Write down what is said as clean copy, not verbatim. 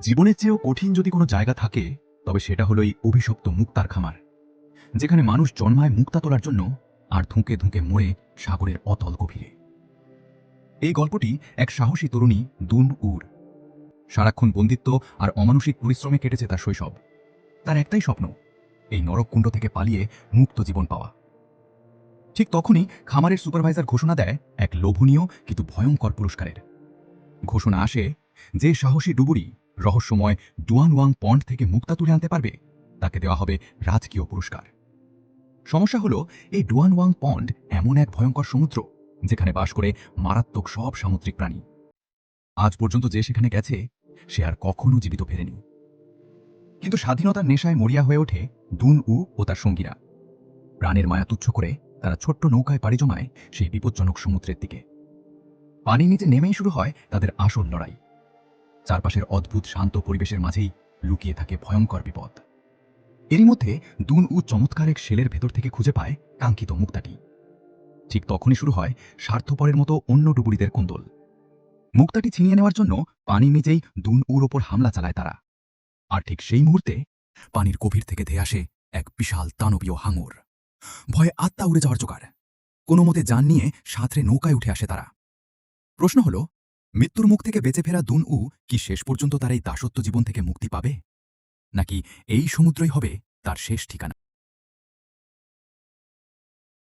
জীবনের চেয়েও কঠিন যদি কোনো জায়গা থাকে তবে সেটা হলো এই অভিশপ্ত মুক্তার খামার, যেখানে মানুষ জন্মায় মুক্তা তোলার জন্য আর ধুঁকে ধুঁকে মরে সাগরের অতল গভীরে। এই গল্পটি এক সাহসী তরুণী দুন উর সারাক্ষণ বন্দিত্ব আর অমানসিক পরিশ্রমে কেটেছে তার শৈশব। তার একটাই স্বপ্ন, এই নরককুণ্ড থেকে পালিয়ে মুক্ত জীবন পাওয়া। ঠিক তখনই খামারের সুপারভাইজার ঘোষণা দেয় এক লোভনীয় কিন্তু ভয়ঙ্কর পুরস্কারের। ঘোষণা আসে, যে সাহসী ডুবুরি রহস্যময় ডুয়ান ওয়াং পন্ড থেকে মুক্তা তুলে আনতে পারবে তাকে দেওয়া হবে রাজকীয় পুরস্কার। সমস্যা হলো, এই ডুয়ান ওয়াং পন্ড এমন এক ভয়ঙ্কর সমুদ্র যেখানে বাস করে মারাত্মক সব সামুদ্রিক প্রাণী। আজ পর্যন্ত যে সেখানে গেছে সে আর কখনো জীবিত ফেরেনি। কিন্তু স্বাধীনতার নেশায় মরিয়া হয়ে ওঠে দুন উ ও তার সঙ্গীরা। প্রাণের মায়া তুচ্ছ করে তারা ছোট্ট নৌকায় পাড়ি জমায় সেই বিপজ্জনক সমুদ্রের দিকে। পানির নিচে নেমেই শুরু হয় তাদের আসল লড়াই। চারপাশের অদ্ভুত শান্ত পরিবেশের মাঝেই লুকিয়ে থাকে ভয়ঙ্কর বিপদ। এরই মধ্যে দুন উ চমৎকার এক শেলের ভেতর থেকে খুঁজে পায় কাঙ্ক্ষিত মুক্তাটি। ঠিক তখনই শুরু হয় স্বার্থপরের মতো অন্য ডুবুরিদের কোন্দল। মুক্তাটি ছিনিয়ে নেওয়ার জন্য পানির নিচেই দুন উর ওপর হামলা চালায় তারা। আর ঠিক সেই মুহূর্তে পানির গভীর থেকে ধেয়ে আসে এক বিশাল দানবীয় হাঙর। ভয়ে আত্মা উড়ে যাওয়ার জোগাড়। কোনো মতে যান নিয়ে সাঁতরে নৌকায় উঠে আসে তারা। প্রশ্ন হল, মৃত্যুর মুখ থেকে বেঁচে ফেরা দুন উ কি শেষ পর্যন্ত তার এই দাসত্ব জীবন থেকে মুক্তি পাবে, নাকি এই সমুদ্রই হবে তার শেষ ঠিকানা?